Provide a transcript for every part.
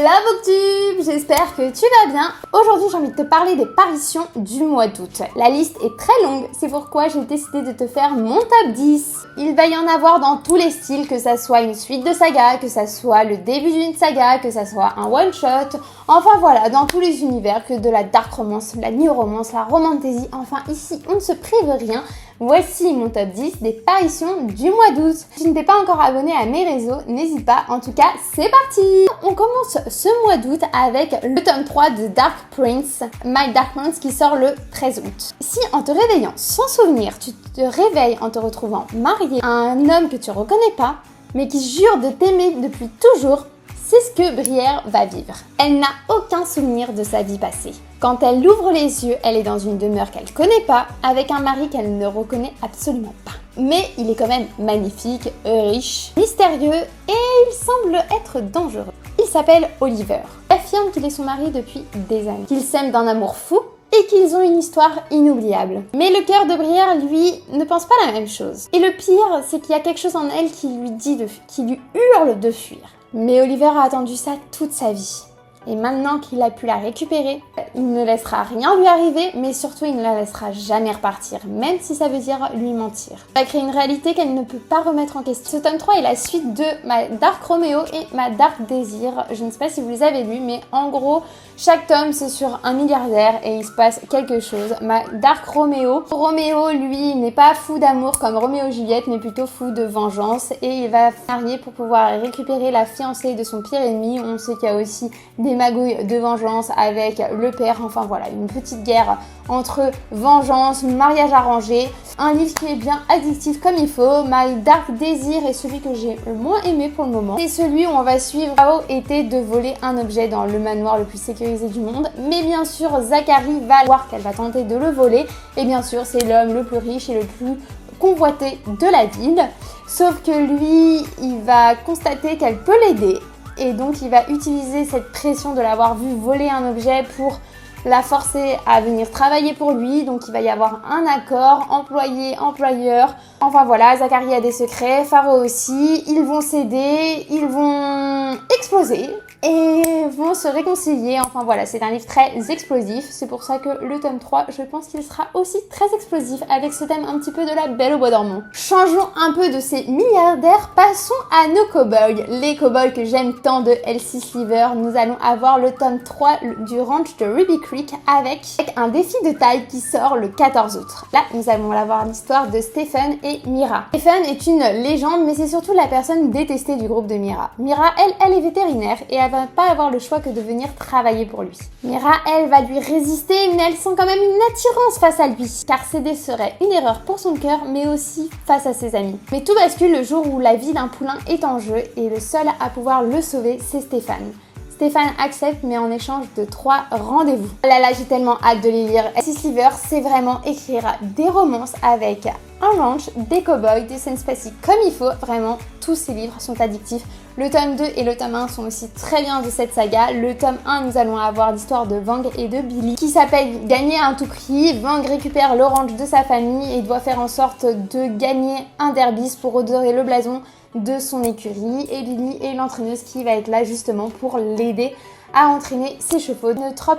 la booktube, j'espère que tu vas bien. Aujourd'hui j'ai envie de te parler des parutions du mois d'août. La liste est très longue, c'est pourquoi j'ai décidé de te faire mon top 10. Il va y en avoir dans tous les styles, que ça soit une suite de saga, que ça soit le début d'une saga, que ça soit un one shot. Enfin voilà, dans tous les univers, que de la dark romance, la new romance, la romantasy, enfin ici on ne se prive rien. Voici mon top 10 des parutions du mois d'août. Si tu ne t'es pas encore abonné à mes réseaux, n'hésite pas, en tout cas c'est parti. On commence ce mois d'août avec le tome 3 de Dark Prince, My Dark Prince, qui sort le 13 août. Si en te réveillant sans souvenir, tu te réveilles en te retrouvant marié à un homme que tu ne reconnais pas, mais qui jure de t'aimer depuis toujours, c'est ce que Brière va vivre. Elle n'a aucun souvenir de sa vie passée. Quand elle ouvre les yeux, elle est dans une demeure qu'elle ne connaît pas, avec un mari qu'elle ne reconnaît absolument pas. Mais il est quand même magnifique, riche, mystérieux et il semble être dangereux. Il s'appelle Oliver. Il affirme qu'il est son mari depuis des années, qu'ils s'aiment d'un amour fou et qu'ils ont une histoire inoubliable. Mais le cœur de Brière, lui, ne pense pas la même chose. Et le pire, c'est qu'il y a quelque chose en elle qui lui dit qui lui hurle de fuir. Mais Oliver a attendu ça toute sa vie. Et maintenant qu'il a pu la récupérer, il ne laissera rien lui arriver, mais surtout il ne la laissera jamais repartir, même si ça veut dire lui mentir. Ça va créer une réalité qu'elle ne peut pas remettre en question. Ce tome 3 est la suite de Ma Dark Romeo et Ma Dark Désir. Je ne sais pas si vous les avez lus, mais en gros, chaque tome c'est sur un milliardaire et il se passe quelque chose. Ma Dark Romeo. Romeo, lui, n'est pas fou d'amour comme Roméo et Juliette, mais plutôt fou de vengeance. Et il va se marier pour pouvoir récupérer la fiancée de son pire ennemi. On sait qu'il y a aussi des magouilles de vengeance avec le père, enfin voilà, une petite guerre entre vengeance, mariage arrangé, un livre qui est bien addictif comme il faut. My Dark Désir est celui que j'ai le moins aimé pour le moment. C'est celui où on va suivre Bao était de voler un objet dans le manoir le plus sécurisé du monde, mais bien sûr Zachary va voir qu'elle va tenter de le voler, et bien sûr c'est l'homme le plus riche et le plus convoité de la ville, sauf que lui, il va constater qu'elle peut l'aider. Et donc il va utiliser cette pression de l'avoir vu voler un objet pour la forcer à venir travailler pour lui. Donc il va y avoir un accord, employé-employeur. Enfin voilà, Zachary a des secrets, Faro aussi. Ils vont s'aider, ils vont exploser et vont se réconcilier. Enfin voilà, c'est un livre très explosif. C'est pour ça que le tome 3, je pense qu'il sera aussi très explosif avec ce thème un petit peu de la Belle au bois dormant. Changeons un peu de ces milliardaires, passons à nos cow-boys. Les cow-boys que j'aime tant de Elsie Sliver. Nous allons avoir le tome 3 du ranch de Ruby Creek avec un défi de taille qui sort le 14 août. Là, nous allons avoir l'histoire de Stephen et Mira. Stephen est une légende, mais c'est surtout la personne détestée du groupe de Mira. Mira, elle est vétérinaire et elle va pas avoir le choix que de venir travailler pour lui. Mira, elle, va lui résister, mais elle sent quand même une attirance face à lui, car céder serait une erreur pour son cœur, mais aussi face à ses amis. Mais tout bascule le jour où la vie d'un poulain est en jeu, et le seul à pouvoir le sauver, c'est Stéphane. Stéphane accepte, mais en échange de 3 rendez-vous. Là, j'ai tellement hâte de les lire. Elsie Sliver, c'est vraiment écrire des romances avec un ranch, des cow-boys, des scènes spatiques comme il faut. Vraiment, tous ces livres sont addictifs. Le tome 2 et le tome 1 sont aussi très bien de cette saga. Le tome 1, nous allons avoir l'histoire de Vang et de Billy qui s'appelle Gagner à un tout prix. Vang récupère le ranch de sa famille et doit faire en sorte de gagner un derby pour redorer le blason de son écurie, et Billy est l'entraîneuse qui va être là justement pour l'aider à entraîner ses chevaux. Une trope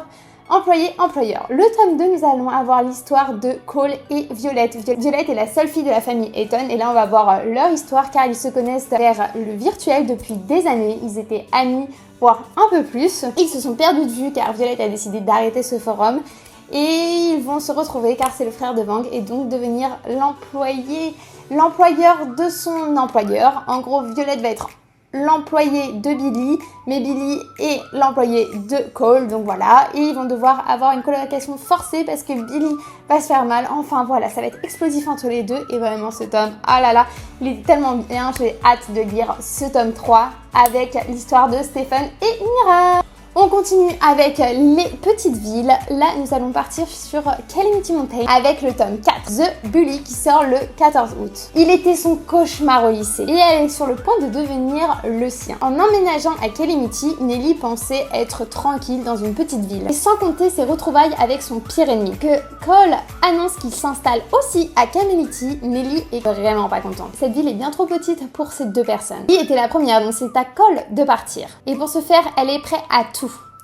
employé-employeur. Le tome 2, nous allons avoir l'histoire de Cole et Violette. Violette est la seule fille de la famille Eton, et là on va voir leur histoire car ils se connaissent vers le virtuel depuis des années. Ils étaient amis, voire un peu plus. Ils se sont perdus de vue car Violette a décidé d'arrêter ce forum. Et ils vont se retrouver car c'est le frère de Vang et donc devenir l'employeur de son employeur. En gros, Violette va être l'employé de Billy, mais Billy est l'employé de Cole, donc voilà. Et ils vont devoir avoir une colocation forcée parce que Billy va se faire mal. Enfin voilà, ça va être explosif entre les deux. Et vraiment ce tome, ah là là, il est tellement bien. J'ai hâte de lire ce tome 3 avec l'histoire de Stephen et Mira. On continue avec les petites villes. Là, nous allons partir sur Calamity Mountain avec le tome 4, The Bully, qui sort le 14 août. Il était son cauchemar au lycée et elle est sur le point de devenir le sien. En emménageant à Calamity, Nelly pensait être tranquille dans une petite ville. Et sans compter ses retrouvailles avec son pire ennemi. Que Cole annonce qu'il s'installe aussi à Calamity, Nelly est vraiment pas contente. Cette ville est bien trop petite pour ces deux personnes. Nelly était la première, donc c'est à Cole de partir. Et pour ce faire, elle est prête à tout.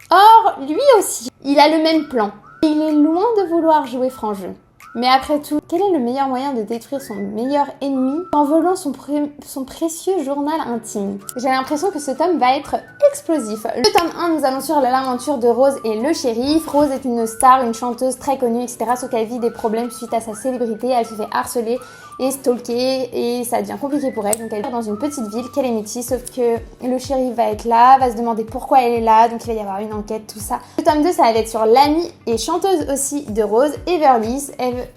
Or, lui aussi, il a le même plan. Il est loin de vouloir jouer franc jeu. Mais après tout, quel est le meilleur moyen de détruire son meilleur ennemi en volant son précieux journal intime? J'ai l'impression que ce tome va être explosif. Le tome 1, nous allons sur l'aventure de Rose et le shérif. Rose est une star, une chanteuse très connue, etc. Sauf qu'elle vit des problèmes suite à sa célébrité. Elle se fait harceler et stalker et ça devient compliqué pour elle. Donc elle est dans une petite ville, Calamity, sauf que le shérif va être là, va se demander pourquoi elle est là, donc il va y avoir une enquête, tout ça. Le tome 2, ça va être sur l'amie et chanteuse aussi de Rose, Everly.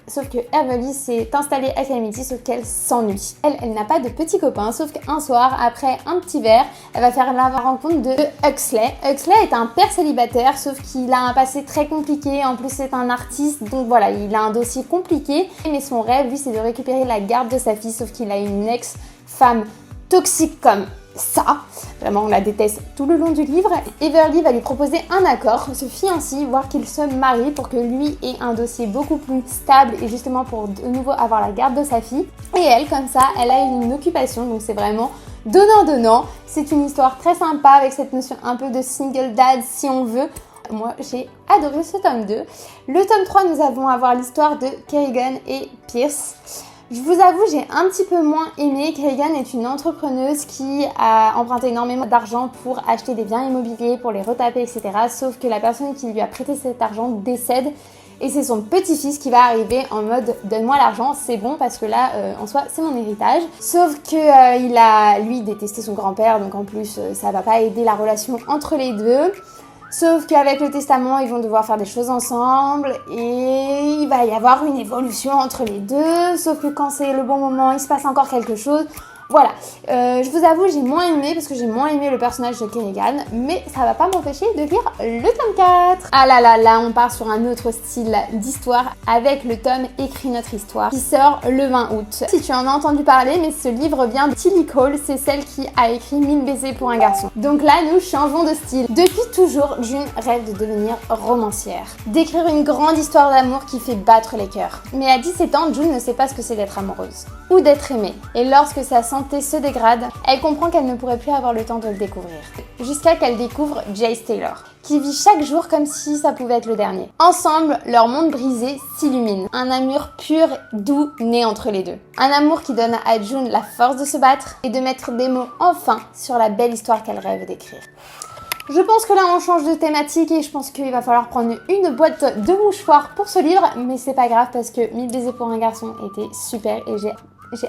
Sauf que Everly s'est installée à Calamity, sauf qu'elle s'ennuie. Elle n'a pas de petit copain, sauf qu'un soir, après un petit verre, elle va faire la rencontre de Huxley. Huxley est un père célibataire, sauf qu'il a un passé très compliqué. En plus, c'est un artiste, donc voilà, il a un dossier compliqué. Mais son rêve, lui, c'est de récupérer la garde de sa fille, sauf qu'il a une ex-femme toxique comme ça. Vraiment, on la déteste tout le long du livre. Everly va lui proposer un accord, se fie ainsi, voire qu'il se marie pour que lui ait un dossier beaucoup plus stable et justement pour de nouveau avoir la garde de sa fille. Et elle, comme ça, elle a une occupation, donc c'est vraiment donnant-donnant. C'est une histoire très sympa avec cette notion un peu de single dad si on veut. Moi, j'ai adoré ce tome 2. Le tome 3, nous allons avoir l'histoire de Kerrigan et Pierce. Je vous avoue, j'ai un petit peu moins aimé. Kerrigan est une entrepreneuse qui a emprunté énormément d'argent pour acheter des biens immobiliers, pour les retaper, etc. Sauf que la personne qui lui a prêté cet argent décède et c'est son petit-fils qui va arriver en mode « donne-moi l'argent, c'est bon parce que là, en soi, c'est mon héritage ». Sauf que il a, lui, détesté son grand-père, donc en plus, ça va pas aider la relation entre les deux. Sauf qu'avec le testament, ils vont devoir faire des choses ensemble et il va y avoir une évolution entre les deux. Sauf que quand c'est le bon moment, il se passe encore quelque chose. Voilà, je vous avoue, j'ai moins aimé parce que j'ai moins aimé le personnage de Kerrigan, mais ça va pas m'empêcher de lire le tome 4. Ah là, on part sur un autre style d'histoire avec le tome Écris notre histoire qui sort le 20 août. Si tu en as entendu parler, mais ce livre vient de Tilly Cole, c'est celle qui a écrit 1000 baisers pour un garçon. Donc là, nous changeons de style. Depuis toujours, June rêve de devenir romancière, d'écrire une grande histoire d'amour qui fait battre les cœurs. Mais à 17 ans, June ne sait pas ce que c'est d'être amoureuse ou d'être aimée. Et lorsque sa santé se dégrade, elle comprend qu'elle ne pourrait plus avoir le temps de le découvrir. Jusqu'à qu'elle découvre Jace Taylor, qui vit chaque jour comme si ça pouvait être le dernier. Ensemble, leur monde brisé s'illumine. Un amour pur, doux, né entre les deux. Un amour qui donne à June la force de se battre et de mettre des mots enfin sur la belle histoire qu'elle rêve d'écrire. Je pense que là on change de thématique et je pense qu'il va falloir prendre une boîte de mouchoirs pour ce livre, mais c'est pas grave parce que 1000 baisers pour un garçon était super et j'ai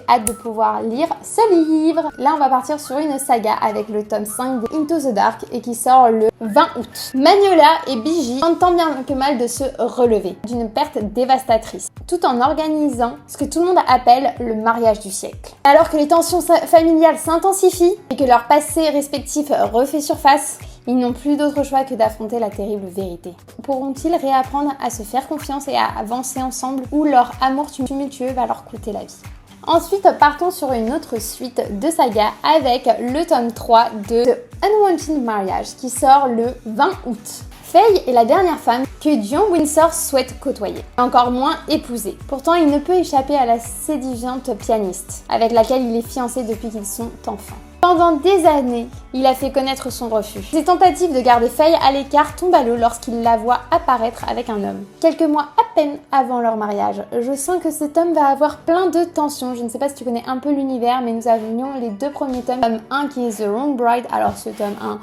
hâte de pouvoir lire ce livre. Là, on va partir sur une saga avec le tome 5 de Into the Dark et qui sort le 20 août. Magnolia et Biji tentent tant bien que mal de se relever d'une perte dévastatrice, tout en organisant ce que tout le monde appelle le mariage du siècle. Alors que les tensions familiales s'intensifient et que leur passé respectif refait surface, ils n'ont plus d'autre choix que d'affronter la terrible vérité. Pourront-ils réapprendre à se faire confiance et à avancer ensemble ou leur amour tumultueux va leur coûter la vie? Ensuite, partons sur une autre suite de saga avec le tome 3 de The Unwanted Marriage qui sort le 20 août. Faye est la dernière femme que Dion Windsor souhaite côtoyer, encore moins épouser. Pourtant, il ne peut échapper à la séduisante pianiste, avec laquelle il est fiancé depuis qu'ils sont enfants. Pendant des années, il a fait connaître son refus. Ses tentatives de garder Faye à l'écart tombent à l'eau lorsqu'il la voit apparaître avec un homme. Quelques mois à peine avant leur mariage, je sens que cet homme va avoir plein de tensions. Je ne sais pas si tu connais un peu l'univers, mais nous avions les deux premiers tomes. Tome 1 qui est The Wrong Bride. Alors ce tome 1...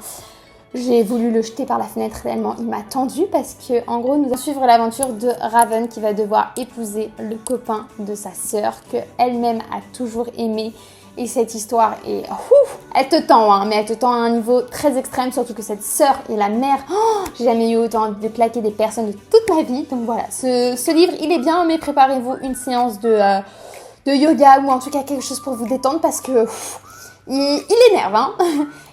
j'ai voulu le jeter par la fenêtre tellement il m'a tendu parce que en gros nous allons suivre l'aventure de Raven qui va devoir épouser le copain de sa sœur que elle-même a toujours aimé. Et cette histoire est... elle te tend, hein, mais elle te tend à un niveau très extrême, surtout que cette sœur est la mère. J'ai jamais eu autant de claquer des personnes de toute ma vie. Donc voilà, ce livre, il est bien, mais préparez-vous une séance de yoga ou en tout cas quelque chose pour vous détendre parce que il énerve, hein.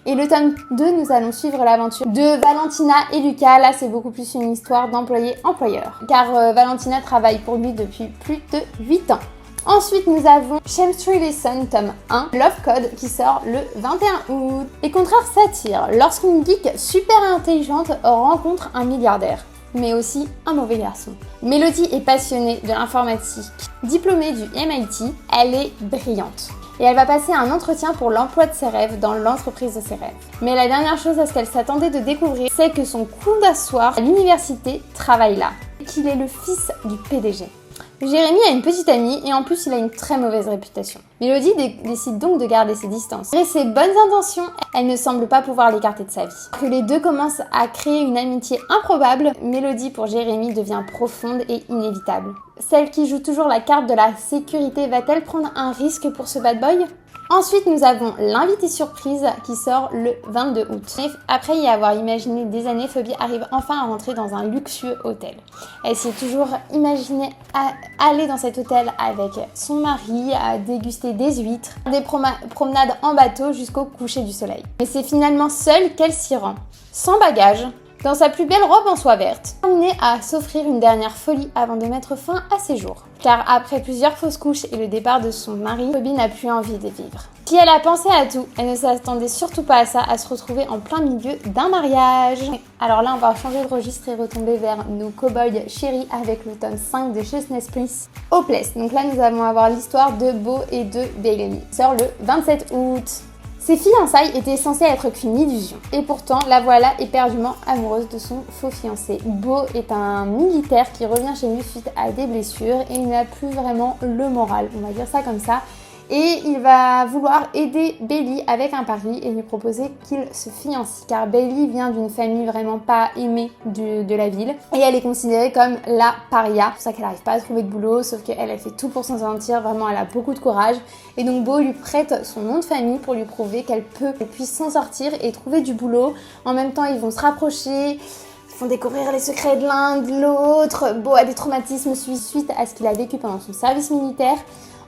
Et le tome 2, nous allons suivre l'aventure de Valentina et Lucas. Là, c'est beaucoup plus une histoire d'employé-employeur, car Valentina travaille pour lui depuis plus de 8 ans. Ensuite, nous avons Chemistry Lesson, tome 1, Love Code, qui sort le 21 août. Et contraire satire, lorsqu'une geek super intelligente rencontre un milliardaire, mais aussi un mauvais garçon. Mélodie est passionnée de l'informatique. Diplômée du MIT, elle est brillante. Et elle va passer un entretien pour l'emploi de ses rêves dans l'entreprise de ses rêves. Mais la dernière chose à ce qu'elle s'attendait de découvrir, c'est que son coup d'asseoir à l'université travaille là, et qu'il est le fils du PDG. Jérémy a une petite amie et en plus il a une très mauvaise réputation. Mélodie décide donc de garder ses distances. Malgré ses bonnes intentions, elle ne semble pas pouvoir l'écarter de sa vie. Que les deux commencent à créer une amitié improbable, Mélodie pour Jérémy devient profonde et inévitable. Celle qui joue toujours la carte de la sécurité va-t-elle prendre un risque pour ce bad boy ? Ensuite, nous avons l'invité surprise qui sort le 22 août. Après y avoir imaginé des années, Phoebe arrive enfin à rentrer dans un luxueux hôtel. Elle s'est toujours imaginée aller dans cet hôtel avec son mari, à déguster des huîtres, des promenades en bateau jusqu'au coucher du soleil. Mais c'est finalement seule qu'elle s'y rend, sans bagage, dans sa plus belle robe en soie verte, terminée à s'offrir une dernière folie avant de mettre fin à ses jours. Car après plusieurs fausses couches et le départ de son mari, Phoebe n'a plus envie de vivre. Si elle a pensé à tout, elle ne s'attendait surtout pas à ça, à se retrouver en plein milieu d'un mariage. Alors là, on va changer de registre et retomber vers nos cow-boys chéris avec le tome 5 de Chestnut Spruce, Hopeless. Donc là, nous allons avoir l'histoire de Beau et de Bailey. Sort le 27 août. Ses fiançailles étaient censées être qu'une illusion. Et pourtant, la voilà éperdument amoureuse de son faux fiancé. Beau est un militaire qui revient chez lui suite à des blessures et il n'a plus vraiment le moral, on va dire ça comme ça. Et il va vouloir aider Bailey avec un pari et lui proposer qu'il se fiance. Car Bailey vient d'une famille vraiment pas aimée de la ville. Et elle est considérée comme la paria. C'est pour ça qu'elle n'arrive pas à trouver de boulot. Sauf qu'elle fait tout pour s'en sortir. Vraiment, elle a beaucoup de courage. Et donc Beau lui prête son nom de famille pour lui prouver qu'elle puisse s'en sortir et trouver du boulot. En même temps, ils vont se rapprocher. Ils font découvrir les secrets de l'un, de l'autre. Beau a des traumatismes suite à ce qu'il a vécu pendant son service militaire.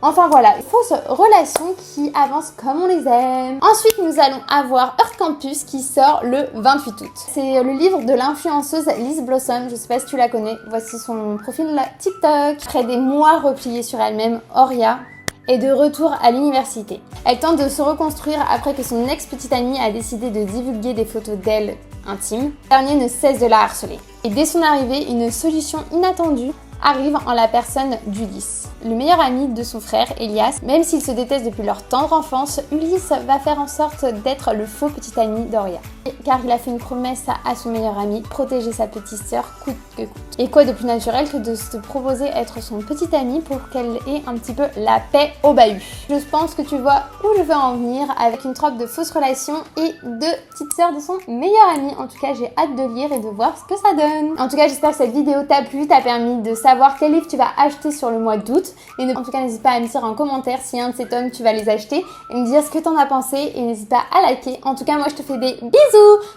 Enfin voilà, une fausse relation qui avance comme on les aime. Ensuite, nous allons avoir Earth Campus qui sort le 28 août. C'est le livre de l'influenceuse Liz Blossom, je sais pas si tu la connais. Voici son profil TikTok. Après des mois repliés sur elle-même, Oria est de retour à l'université. Elle tente de se reconstruire après que son ex-petite amie a décidé de divulguer des photos d'elle intimes. Le dernier ne cesse de la harceler. Et dès son arrivée, une solution inattendue arrive en la personne d'Ulysse, le meilleur ami de son frère Elias. Même s'ils se détestent depuis leur tendre enfance, Ulysse va faire en sorte d'être le faux petit ami d'Oria. Car il a fait une promesse à son meilleur ami, protéger sa petite sœur coûte que coûte. Et quoi de plus naturel que de se proposer être son petit ami pour qu'elle ait un petit peu la paix au bahut. Je pense que tu vois où je veux en venir avec une trope de fausses relations et de petites sœurs de son meilleur ami. En tout cas, j'ai hâte de lire et de voir ce que ça donne. En tout cas, j'espère que cette vidéo t'a plu, t'a permis de savoir quel livre tu vas acheter sur le mois d'août. Et en tout cas, n'hésite pas à me dire en commentaire si un de ces tomes tu vas les acheter et me dire ce que t'en as pensé et n'hésite pas à liker. En tout cas, moi je te fais des bisous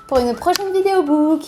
pour une prochaine vidéo book.